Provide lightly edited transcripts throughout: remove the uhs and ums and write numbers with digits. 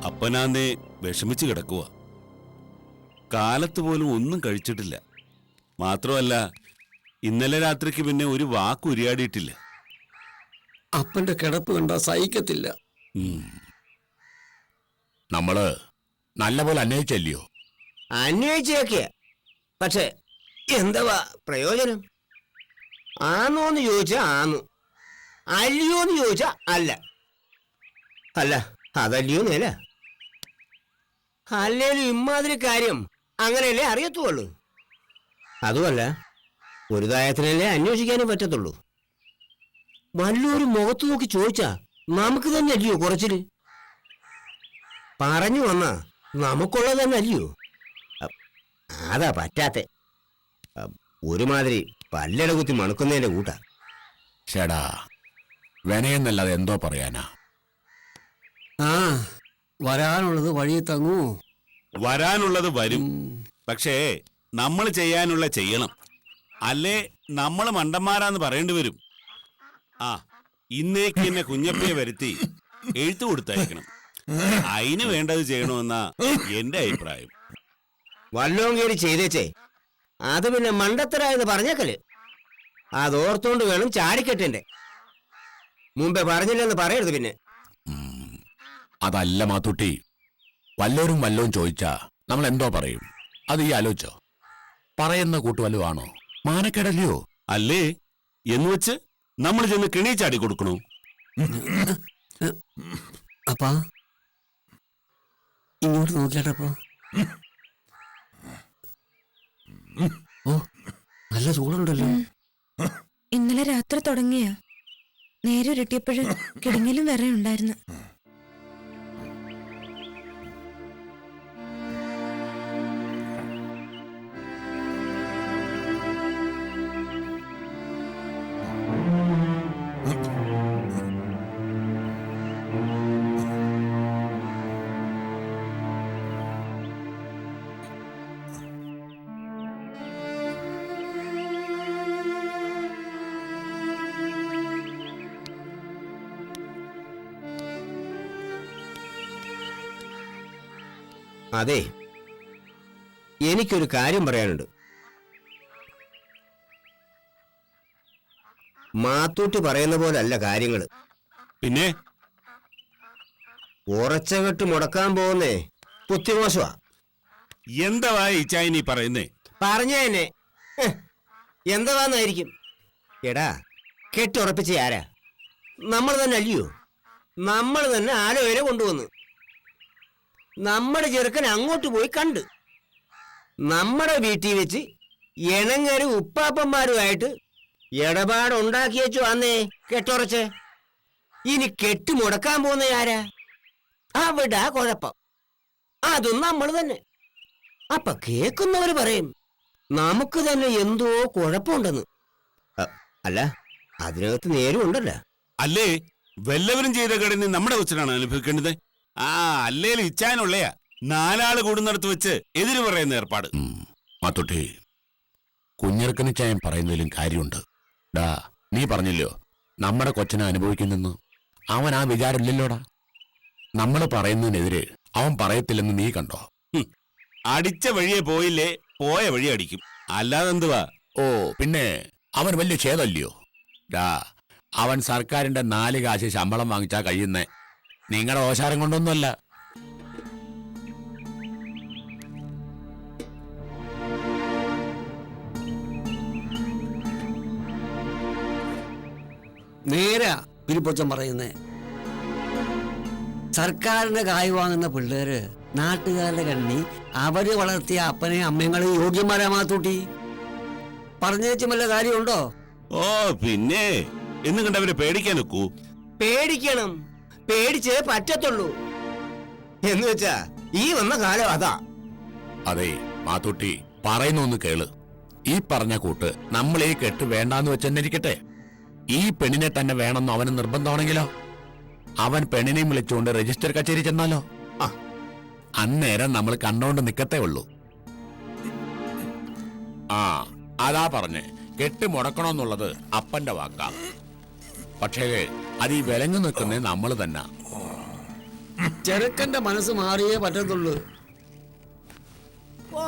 അപ്പനാന്നേ വിഷമിച്ച് കിടക്കുക. കാലത്ത് പോലും ഒന്നും കഴിച്ചിട്ടില്ല. മാത്രമല്ല ഇന്നലെ രാത്രിക്ക് പിന്നെ ഒരു വാക്ക് ഉരിയാടിയിട്ടില്ല. അപ്പന്റെ കിടപ്പ് കണ്ടാ സഹിക്കത്തില്ല. നമ്മള് നല്ലപോലെ അന്വേഷിച്ചല്ലയോ? അന്വേഷിച്ചൊക്കെ, പക്ഷെ എന്താ പ്രയോജനം? ആന്നോന്ന് ചോദിച്ചാ ആന്നു, അല്ലയോന്ന് ചോദിച്ചാ അല്ല. അല്ല അതല്ലയോ നേല. അല്ലേലും ഇമ്മാതിരി കാര്യം അങ്ങനെയല്ലേ അറിയത്തുള്ളൂ. അതുമല്ല, ഒരു ദായത്തിനല്ലേ അന്വേഷിക്കാനും പറ്റത്തുള്ളൂ. വല്ലൊരു മുഖത്ത് നോക്കി ചോദിച്ചാ നമുക്ക് തന്നെ അല്ലയോ കുറച്ചില്? പറഞ്ഞു വന്നാ നമുക്കുള്ളത് തന്നെ അല്ലയോ? അതാ പറ്റാത്തെ. ഒരുമാതിരി പല്ലട കുത്തി മണക്കുന്നതിന്റെ കൂട്ടാ. ചേടാ, വെനയെന്നല്ലാതെ എന്തോ പറയാനാ? ആ, വരാനുള്ളത് വഴി തങ്ങൂ. വരാനുള്ളത് വരും. പക്ഷേ നമ്മൾ ചെയ്യാനുള്ള ചെയ്യണം. അല്ലേ നമ്മൾ മണ്ടന്മാരാന്ന് പറയേണ്ടി വരും. ആ, ഇന്നേക്ക് എന്നെ കുഞ്ഞപ്പയെ വരുത്തി എഴുത്തു കൊടുത്തയക്കണം. അതിന് വേണ്ടത് ചെയ്യണമെന്നാ എന്റെ അഭിപ്രായം. വല്ലോം കയറി ചെയ്തേച്ചേ, അത് പിന്നെ മണ്ടത്തരായെന്ന് പറഞ്ഞേക്കല്. അതോർത്തോണ്ട് വേണം ചാടിക്കെട്ടെ. മുമ്പേ പറഞ്ഞില്ലെന്ന് പറയരുത് പിന്നെ. അതല്ല മാത്തൂട്ടി, വല്ലോരും വല്ലവും ചോദിച്ചാ നമ്മൾ എന്തോ പറയും? അത് ഈ ആലോചിച്ചോ? പറയുന്ന കൂട്ടുവല്ലോ ആണോ? മാനക്കേടല്ലയോ? അല്ലേ എന്ന് വെച്ച് നമ്മൾ ചെന്ന് കിണി ചാടി കൊടുക്കണോ? അപ്പാ ഇങ്ങോട്ട് നോക്കിയാട്ടപ്പോ. ഓ, നല്ല ചൂടുണ്ടല്ലോ. ഇന്നലെ രാത്രി തുടങ്ങിയ നേരെ ഇരട്ടിയപ്പോഴ് കിടങ്ങിലും വേറെ ഉണ്ടായിരുന്നു. അതെ, എനിക്കൊരു കാര്യം പറയാനുണ്ട്. മാത്തൂട്ടി പറയുന്ന പോലല്ല കാര്യങ്ങള്. പിന്നെ ഉറച്ചകെട്ട് മുടക്കാൻ പോകുന്നേ പുത്തിമോശമാ. എന്താ ഇച്ചായി നീ പറയുന്നേ? പറഞ്ഞേനെ എന്താവാന്നായിരിക്കും. എടാ, കെട്ടുറപ്പിച്ച ആരാ? നമ്മൾ തന്നെ അല്ലയോ? നമ്മൾ തന്നെ ആലോചന കൊണ്ടുവന്നു. നമ്മുടെ ചെറുക്കൻ അങ്ങോട്ട് പോയി കണ്ട് നമ്മുടെ വീട്ടിൽ വെച്ച് ഇണങ്ങരും ഉപ്പാപ്പന്മാരുമായിട്ട് ഇടപാടുണ്ടാക്കി വെച്ചു അന്നേ കെട്ടുറച്ച്. ഇനി കെട്ട് മുടക്കാൻ പോകുന്ന ആരാ? അവിടെ കുഴപ്പം. അതും നമ്മൾ തന്നെ. അപ്പൊ കേൾക്കുന്നവര് പറയും നമുക്ക് തന്നെ എന്തോ കുഴപ്പമുണ്ടെന്ന്. അല്ല, അതിനകത്ത് നേരും ഉണ്ടല്ലോ. അല്ലേ വല്ലവരും ചെയ്ത കടന്ന് നമ്മുടെ കൊച്ചിനാണ് അനുഭവിക്കേണ്ടത്. ആ, അല്ലേലും ഇച്ചാനുള്ളയാ നാലാള് കൂടുന്നിടത്ത് വെച്ച് എതിര് പറയുന്ന ഏർപ്പാട്. മാത്തൂട്ടി, കുഞ്ഞിറക്കന് ചായം പറയുന്നതിലും കാര്യമുണ്ട്. ഡാ, നീ പറഞ്ഞല്ലോ നമ്മുടെ കൊച്ചനെ അനുഭവിക്കുന്നെന്ന്. അവൻ ആ വിചാരമില്ലല്ലോടാ. നമ്മൾ പറയുന്നതിനെതിരെ അവൻ പറയത്തില്ലെന്ന് നീ കണ്ടോ? അടിച്ച വഴിയെ പോയില്ലേ, പോയ വഴി അടിക്കും. അല്ലാതെന്തുവാ? ഓ, പിന്നെ അവൻ വലിയ ഛേദല്ലയോ? ഡാ, അവൻ സർക്കാരിന്റെ 4 കാശ് ശമ്പളം വാങ്ങിച്ചാ കഴിയുന്നേ. നിങ്ങളുടെ ഓശാരം കൊണ്ടൊന്നുമല്ല. നേരാ പിരിപ്പൊച്ചൻ പറയുന്നേ. സർക്കാരിന്റെ കായ് വാങ്ങുന്ന പിള്ളേര് നാട്ടുകാരുടെ കണ്ണി അവര് വളർത്തിയ അപ്പനെയും അമ്മയും യോഗ്യന്മാരാ മാത്തൂട്ടി. പറഞ്ഞേച്ചും വല്ല കാര്യമുണ്ടോ? ഓ, പിന്നെ എന്നും കണ്ടവരെ പേടിക്കാൻ നോക്കൂ. പേടിക്കണം, പേടിച്ചേ പറ്റത്തുള്ളൂ. എന്ന് വെച്ചാ ഈ വന്ന കാലം അതാ. അതെ മാത്തൂട്ടി, പറയുന്ന ഒന്ന് കേള്. ഈ പറഞ്ഞ കൂട്ട് നമ്മൾ ഈ കെട്ട് വേണ്ടാന്ന് വെച്ചെന്നിരിക്കട്ടെ, ഈ പെണ്ണിനെ തന്നെ വേണമെന്ന് അവന് നിർബന്ധമാണെങ്കിലോ? അവൻ പെണ്ണിനെയും വിളിച്ചുകൊണ്ട് രജിസ്റ്റർ കച്ചേരി ചെന്നാലോ? അന്നേരം നമ്മൾ കണ്ടോണ്ട് നിക്കത്തേ ഉള്ളൂ. ആ, അതാ പറഞ്ഞേ, കെട്ട് മുടക്കണമെന്നുള്ളത് അപ്പന്റെ വാക്കാ. പക്ഷേ അത് ഈ വിലങ്ങു നിൽക്കുന്നേ നമ്മൾ തന്നെ. ചെറുക്കന്റെ മനസ്സ് മാറിയേ പറ്റത്തുള്ളൂ. ഓ,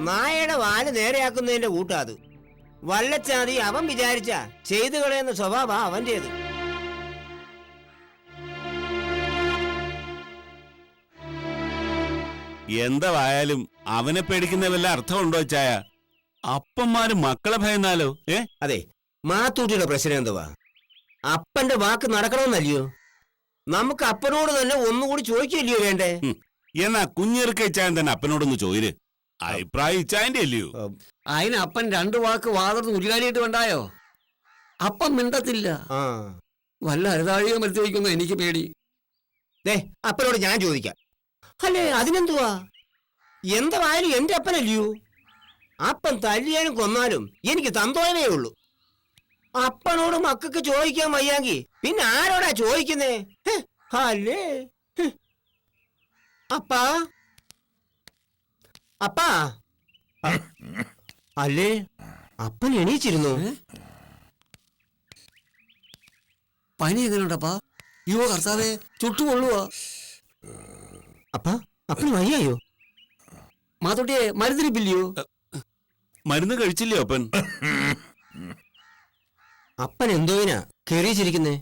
നായയുടെ വാല് നേരെയാക്കുന്നതിന്റെ കൂട്ടാ അത്. വല്ലച്ചാതി അവൻ വിചാരിച്ച ചെയ്തു കളയുന്ന സ്വഭാവ അവന്റേത്. എന്തായാലും അവനെ പേടിക്കുന്ന വല്ല അർത്ഥമുണ്ടോ ചായ? അപ്പന്മാര് മക്കളെ ഭയന്നാലോ? അതെ, മാത്തൂട്ടിയുടെ പ്രശ്നം എന്തുവാ? അപ്പന്റെ വാക്ക് നടക്കണമെന്നല്ലയോ? നമുക്ക് അപ്പനോട് തന്നെ ഒന്നുകൂടി ചോദിക്കില്ലയോ വേണ്ടേ? എന്നാ കുഞ്ഞിറക്ക ഇച്ചായൻ തന്നെ അപ്പനോടൊന്ന് ചോദിര്. അഭിപ്രായം ഇച്ചായന്റെ അല്ലയോ? അതിന് അപ്പൻ 2 വാക്ക് വാതർന്ന് ഉരുകാലിയിട്ട് വേണ്ടായോ? അപ്പം മിണ്ടത്തില്ല. ആ, വല്ല അരുതാഴിയോ മരുത്തി വയ്ക്കുന്നു എനിക്ക് പേടി. ദേ, അപ്പനോട് ഞാൻ ചോദിക്കാം. അല്ലേ, അതിനെന്തുവാ? എന്തായാലും എന്റെ അപ്പനല്ലയോ? അപ്പൻ തല്ലിയാലും കൊന്നാലും എനിക്ക് തന്തോയനേ ഉള്ളൂ. അപ്പനോട് മക്കൾക്ക് ചോദിക്കാൻ വയ്യാങ്കി പിന്നെ ആരോടാ ചോദിക്കുന്നേ? അല്ലേ അപ്പാ, അപ്പാ, അല്ലേ അപ്പൻ എണീച്ചിരുന്നു? പനി എങ്ങനെയുണ്ടപ്പാ? യോ കർത്താവേ, ചുട്ടുകൊള്ളുവാ. അപ്പാ, അപ്പന് വയ്യായോ? മാതൊട്ടിയെ മരുന്നിരിപ്പില്ലയോ? മരുന്ന് കഴിച്ചില്ലയോ അപ്പൻ? അപ്പൻ എന്തോയിനാ കയറിച്ചിരിക്കുന്നേ?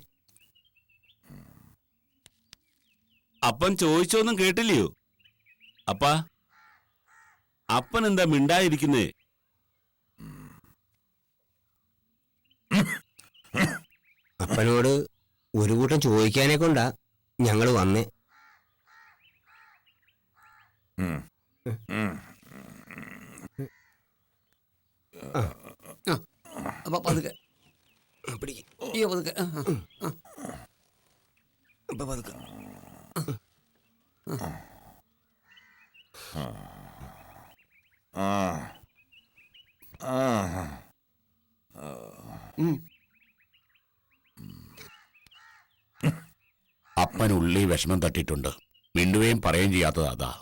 അപ്പൻ ചോദിച്ചൊന്നും കേട്ടില്ലയോ? അപ്പാ, അപ്പൻ എന്താ മിണ്ടായിരിക്കുന്നേ? അപ്പനോട് ഒരു കൂട്ടം ചോദിക്കാനെ കൊണ്ടാ ഞങ്ങള് വന്നേ. അപ്പൊ പതുക്കെ അയ്യോ പതുക്കെ. അപ്പനുള്ളി വിഷമം തട്ടിയിട്ടുണ്ട്. മിണ്ടുകയും പറയുകയും ചെയ്യാത്തത് അതാ.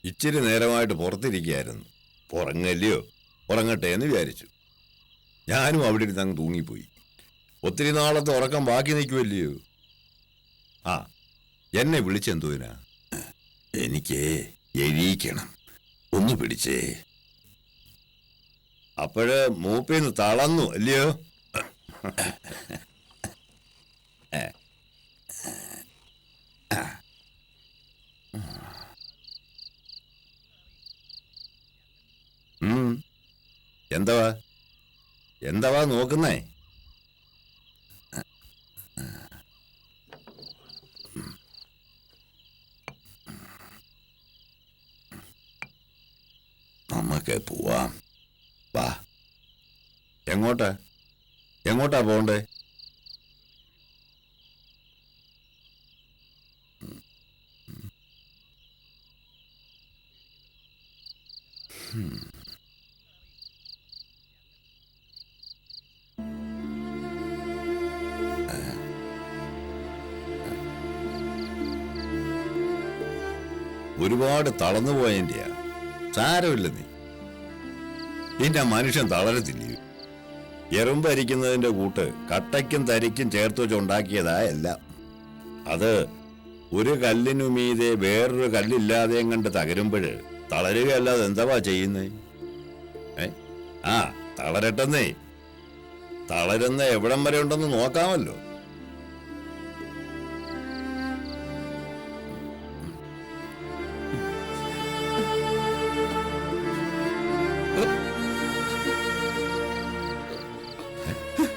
ഇച്ചിരി നേരമായിട്ട് പുറത്തിരിക്കുകയായിരുന്നു. ഉറങ്ങല്ലയോ, ഉറങ്ങട്ടെ എന്ന് വിചാരിച്ചു. ഞാനും അവിടെ ഇരുന്ന് അങ്ങ് തൂങ്ങിപ്പോയി. ഒത്തിരി നാളത്തെ ഉറക്കം ബാക്കി നിൽക്കുമല്ലയോ. ആ, എന്നെ വിളിച്ചെന്തോനാ? എനിക്ക് എഴീക്കണം, ഒന്ന് പിടിച്ചേ. അപ്പോഴ് മൂപ്പേന്ന് തളർന്നു അല്ലയോ? എന്താവാ നോക്കുന്നേ? നമുക്ക് പോവാം, വാ. എങ്ങോട്ടാ പോണ്ടേ? ഒരുപാട് തളർന്നു പോയതിന്റെയാ. സാരമില്ല നീ. പിന്നെ മനുഷ്യൻ തളരത്തില്ലയോ? എറുമ്പരിക്കുന്നതിന്റെ കൂട്ട് കട്ടയ്ക്കും തരിക്കും ചേർത്ത് വെച്ചുണ്ടാക്കിയതാ എല്ലാം. അത് ഒരു കല്ലിനു മീതെ വേറൊരു കല്ലില്ലാതെയും കണ്ട് തകരുമ്പോഴ് തളരുകയല്ലാതെ എന്താവാ ചെയ്യുന്നേ? ആ തളരട്ടെന്നേ. തളരുന്ന എവിടം വരെ ഉണ്ടെന്ന് നോക്കാമല്ലോ.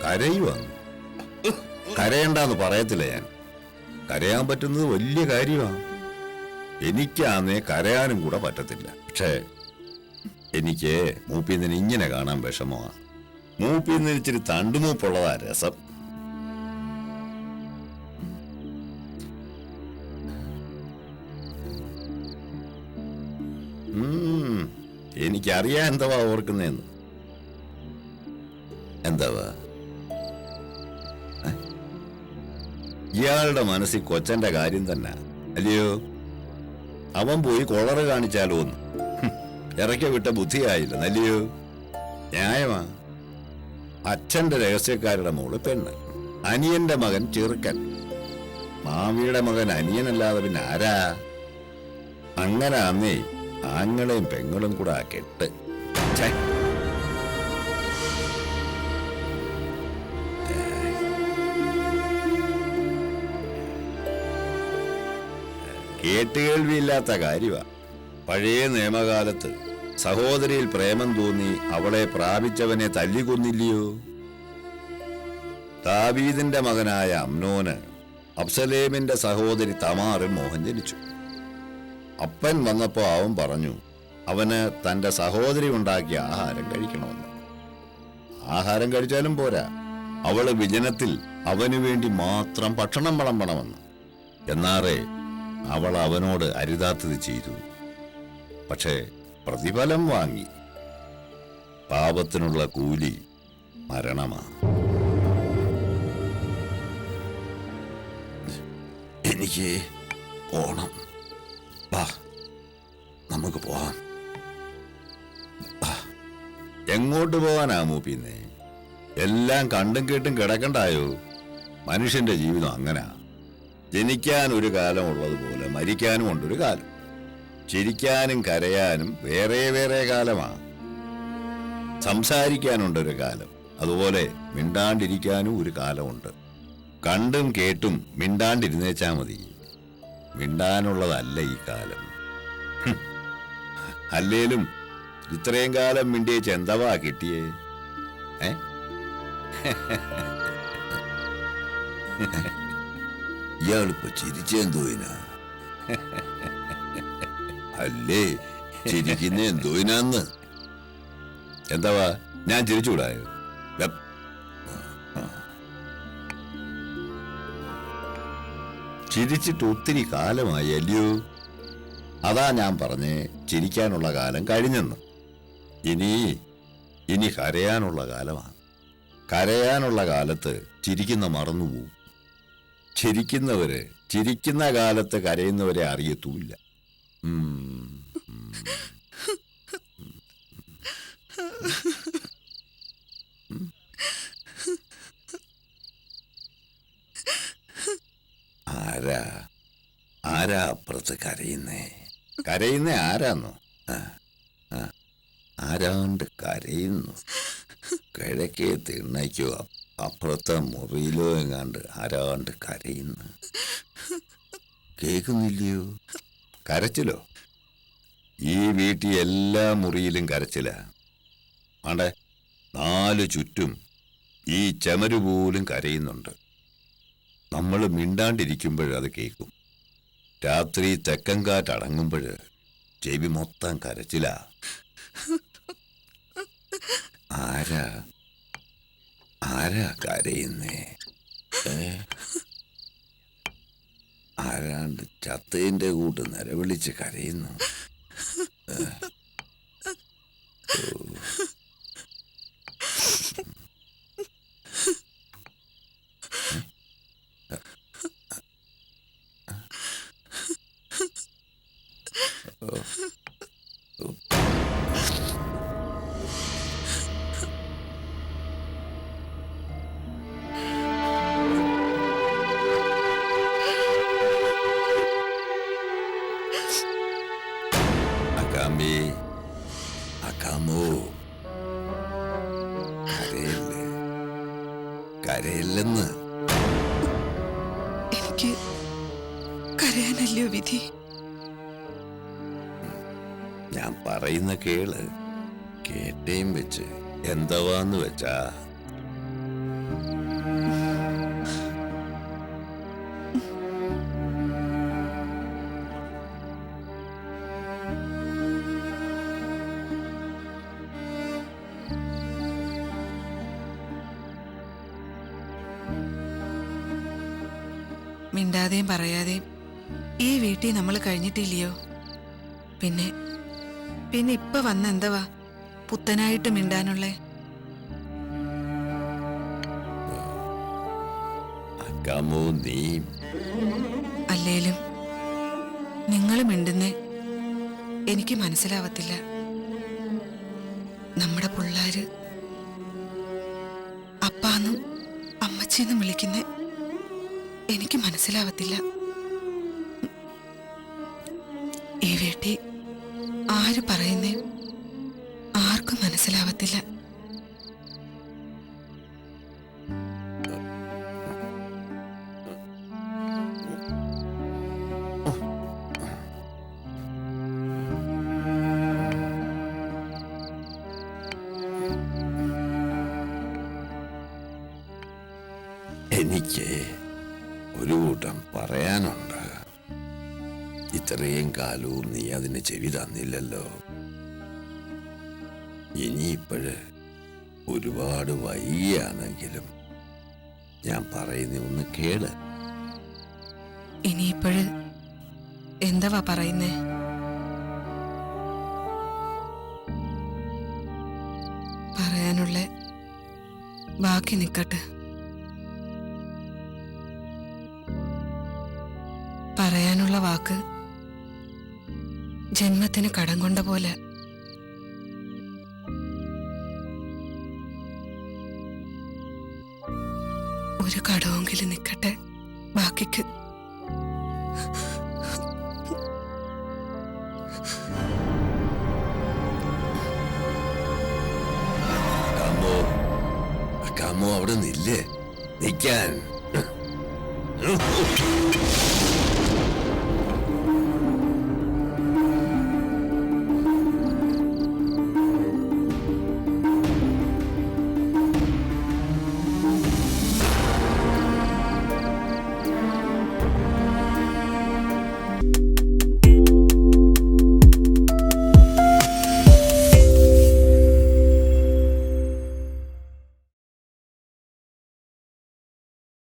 കരയുവാന്ന്. കരയണ്ടെന്ന് പറയത്തില്ല ഞാൻ. കരയാൻ പറ്റുന്നത് വലിയ കാര്യമാണ്. എനിക്കാന്നേ കരയാനും കൂടെ പറ്റത്തില്ല. പക്ഷേ എനിക്ക് മൂപ്പിന്നിന് ഇങ്ങനെ കാണാൻ വിഷമമാണ്. മൂപ്പിന്ന് ഇച്ചിരി തണ്ടുമൂപ്പുള്ളതാ രസം. എനിക്കറിയാൻ എന്താവാ ഓർക്കുന്നേന്ന്. എന്താവാ ഇയാളുടെ മനസ്സിൽ കൊച്ചന്റെ കാര്യം തന്നെ അല്ലയോ? അവൻ പോയി കൊളറ് കാണിച്ചാലോ എന്ന് ഇറക്കി വിട്ട ബുദ്ധിയായില്ല നല്ലയോ? ന്യായമാ. അച്ഛന്റെ രഹസ്യക്കാരുടെ മോള് പെണ്ണ്, അനിയന്റെ മകൻ ചെറുക്കൻ, മാമിയുടെ മകൻ അനിയനല്ലാതെ പിന്നെ ആരാ? അങ്ങനെ അന്നേ ആങ്ങളെയും പെങ്ങളും കൂടെ ആ കെട്ട്. കേട്ടുകേൾവിയില്ലാത്ത കാര്യമാ. പഴയ നിയമകാലത്ത് സഹോദരിയിൽ പ്രേമം തോന്നി അവളെ പ്രാപിച്ചവനെ തല്ലിക്കൊന്നില്ലയോ? ദാവീദിന്റെ മകനായ അമ്നോന് അബ്സലേമിന്റെ സഹോദരി തമാറിൽ മോഹൻ ജനിച്ചു. അപ്പൻ വന്നപ്പോ അവൻ പറഞ്ഞു അവന് തന്റെ സഹോദരി ഉണ്ടാക്കിയ ആഹാരം കഴിക്കണമെന്ന്. ആഹാരം കഴിച്ചാലും പോരാ, അവള് വിജനത്തിൽ അവനു വേണ്ടി മാത്രം ഭക്ഷണം വിളമ്പണമെന്ന്. എന്നാറേ അവൾ അവനോട് അരുതാത്തത് ചെയ്തു. പക്ഷേ പ്രതിഫലം വാങ്ങി. പാപത്തിനുള്ള കൂലി മരണമാ. എനിക്ക് പോണം. വാ, നമുക്ക് പോവാം. എങ്ങോട്ട് പോവാനാ മൂപ്പിന്നെ? എല്ലാം കണ്ടും കേട്ടും കിടക്കണ്ടായോ? മനുഷ്യന്റെ ജീവിതം അങ്ങനാ. ജനിക്കാൻ ഒരു കാലം ഉള്ളതുപോലെ മരിക്കാനും ഉണ്ടൊരു കാലം. ചിരിക്കാനും കരയാനും വേറെ വേറെ കാലമാ. സംസാരിക്കാനുണ്ടൊരു കാലം, അതുപോലെ മിണ്ടാണ്ടിരിക്കാനും ഒരു കാലമുണ്ട്. കണ്ടും കേട്ടും മിണ്ടാണ്ടിരുന്നേച്ചാ മതി. മിണ്ടാനുള്ളതല്ല ഈ കാലം. അല്ലേലും ഇത്രയും കാലം മിണ്ടിയേച്ച് എന്തവാ കിട്ടിയേ? ഇയാളിപ്പോ ചിരിച്ചെന്തോയിനാ? അല്ലേ ചിരിക്കുന്ന എന്തോയിനാന്ന്? എന്താവാ ഞാൻ ചിരിച്ചുകൂടായോ? ചിരിച്ചിട്ട് ഒത്തിരി കാലമായി അല്ലയോ? അതാ ഞാൻ പറഞ്ഞേ ചിരിക്കാനുള്ള കാലം കഴിഞ്ഞെന്ന്. ഇനി കരയാനുള്ള കാലമാണ്. കരയാനുള്ള കാലത്ത് ചിരിക്കുന്ന മറന്നുപോകും. ചിരിക്കുന്ന കാലത്ത് കരയുന്നവരെ അറിയത്തൂല്ല. ആരാ അപ്പുറത്ത് കരയുന്നേ ആരാന്നോ? ആരാണ്ട് കരയുന്നു. കിഴക്കേ തിണ്ണയ്ക്കോ അപ്പുറത്തെ മുറിയിലോ എങ്ങാണ്ട് ആരാണ്ട് കരയുന്നു. കേൾക്കുന്നില്ലയോ കരച്ചിലോ? ഈ വീട്ടിൽ എല്ലാ മുറിയിലും കരച്ചിലാ. ആണ്ടെ 4 ചുറ്റും ഈ ചെമരു പോലും കരയുന്നുണ്ട്. നമ്മൾ മിണ്ടാണ്ടിരിക്കുമ്പോഴത് കേൾക്കും. രാത്രി തെക്കൻ കാറ്റടങ്ങുമ്പോൾ ചെവി മൊത്തം കരച്ചിലാ. ആരാ കരയുന്നേ? ആരാണ്ട് ചത്തേന്റെ കൂട്ട് നിലവിളിച്ച് കരയുന്നു. കരയല്ലെന്ന്. എനിക്ക് കരയാനല്ലയോ വിധി? ഞാൻ പറയുന്ന കേള്. കേട്ടേം വെച്ച് എന്തവാന്ന് വെച്ചാ മിണ്ടാതെയും പറയാതെയും ഈ വീട്ടിൽ നമ്മൾ കഴിഞ്ഞിട്ടില്ലയോ? പിന്നെ പിന്നെ ഇപ്പൊ വന്ന എന്തവാ പുത്തനായിട്ട് മിണ്ടാനുള്ളേ? അക്കാമോ നീ അല്ലേലും നിങ്ങൾ മിണ്ടുന്നേ എനിക്ക് മനസ്സിലാവത്തില്ല. നമ്മുടെ പിള്ളാര് അപ്പാന്നും അമ്മച്ചിന്നും വിളിക്കുന്നേ എനിക്ക് മനസ്സിലാവത്തില്ല. ഈ വീട്ടിൽ ആര് പറയുന്നേ ആർക്കും മനസ്സിലാവത്തില്ല. എനിക്ക് ഒരു കൂട്ടം പറയാനുണ്ട്. ഇത്രയും കാലവും നീ അതിന് ചെവി തന്നില്ലല്ലോ. ഇനിയിപ്പോഴ് ഒരുപാട് വൈകിയാണെങ്കിലും ഞാൻ പറയുന്ന ഒന്ന് കേള്. ഇനിയിപ്പോഴ് എന്തവാ പറയുന്നേ? പറയാനുള്ള ബാക്കി നിക്കട്ടെ. പറയാനുള്ള വാക്ക് ജന്മത്തിന് കടം കൊണ്ട പോലെ. ഒരു കടമെങ്കിലും നിക്കട്ടെ ബാക്കിക്ക്. അക്കാമോ അവിടെ നില്ലേ നിൽക്കാൻ.